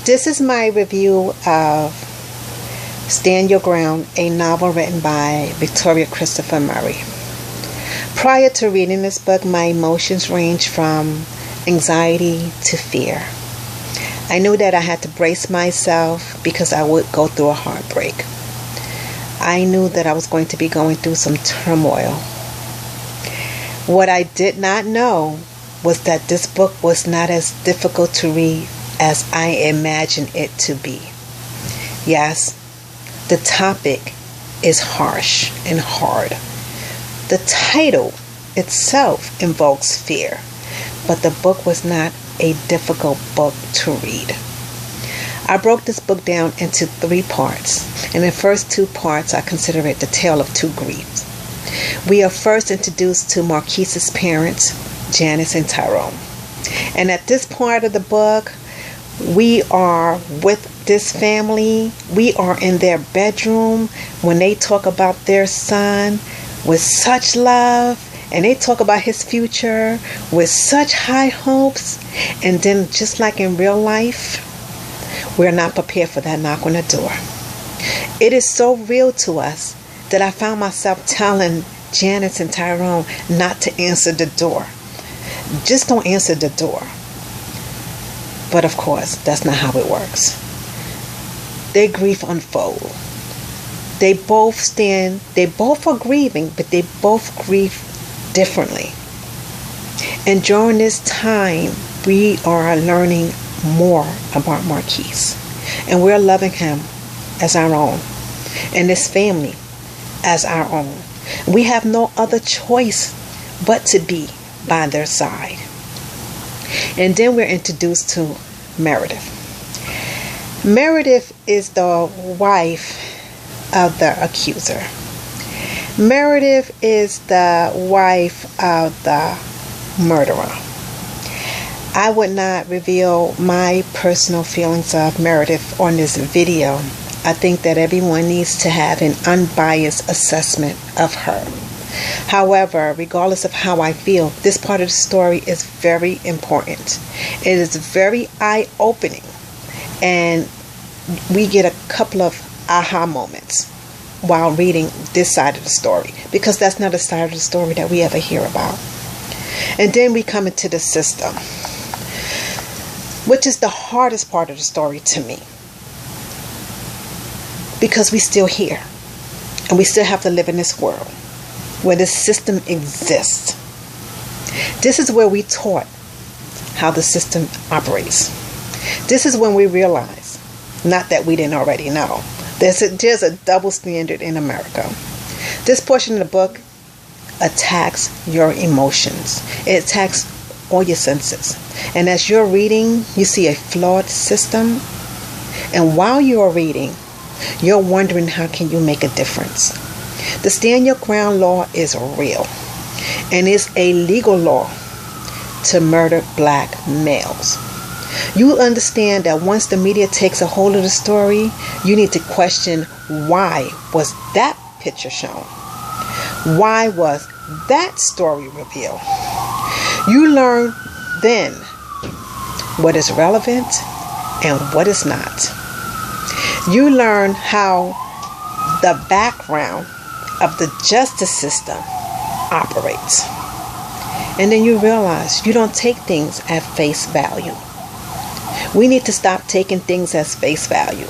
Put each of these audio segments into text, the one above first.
This is my review of Stand Your Ground, a novel written by Victoria Christopher Murray. Prior to reading this book, my emotions ranged from anxiety to fear. I knew that I had to brace myself because I would go through a heartbreak. I knew that I was going to be going through some turmoil. What I did not know was that this book was not as difficult to read as I imagined it to be. Yes, the topic is harsh and hard. The title itself invokes fear, but the book was not a difficult book to read. I broke this book down into 3 parts. In the first 2 parts, I consider it the tale of 2 griefs. We are first introduced to Marquise's parents, Janice and Tyrone. And at this part of the book, we are with this family. We are in their bedroom when they talk about their son with such love, and they talk about his future with such high hopes. And then, just like in real life, we're not prepared for that knock on the door. It is so real to us that I found myself telling Janice and Tyrone not to answer the door. Just don't answer the door. But of course, that's not how it works. Their grief unfold. They both are grieving, but they both grieve differently. And during this time, we are learning more about Marquise. And we're loving him as our own. And this family as our own. We have no other choice but to be by their side. And then we're introduced to Meredith. Meredith is the wife of the accuser. Meredith is the wife of the murderer. I would not reveal my personal feelings of Meredith on this video. I think that everyone needs to have an unbiased assessment of her. However, regardless of how I feel, this part of the story is very important. It is very eye-opening, and we get a couple of aha moments while reading this side of the story, because that's not a side of the story that we ever hear about. And then we come into the system, which is the hardest part of the story to me, because we still here, and we still have to live in this world where this system exists. This is where we taught how the system operates. This is when we realize, not that we didn't already know, there's a double standard in America. This portion of the book attacks your emotions. It attacks all your senses. And as you're reading, you see a flawed system. And while you're reading, you're wondering, how can you make a difference? The Stand Your Ground law is real, and it's a legal law to murder black males. You understand that once the media takes a hold of the story, you need to question, why was that picture shown? Why was that story revealed? You learn then what is relevant and what is not. You learn how the background of the justice system operates. And then you realize you don't take things at face value. We need to stop taking things as face value.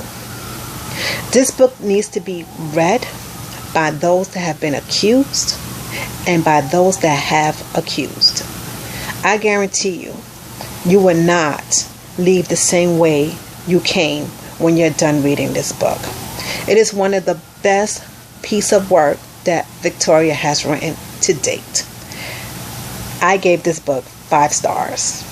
This book needs to be read by those that have been accused and by those that have accused. I guarantee you, you will not leave the same way you came when you're done reading this book. It is one of the best piece of work that Victoria has written to date. I gave this book 5 stars.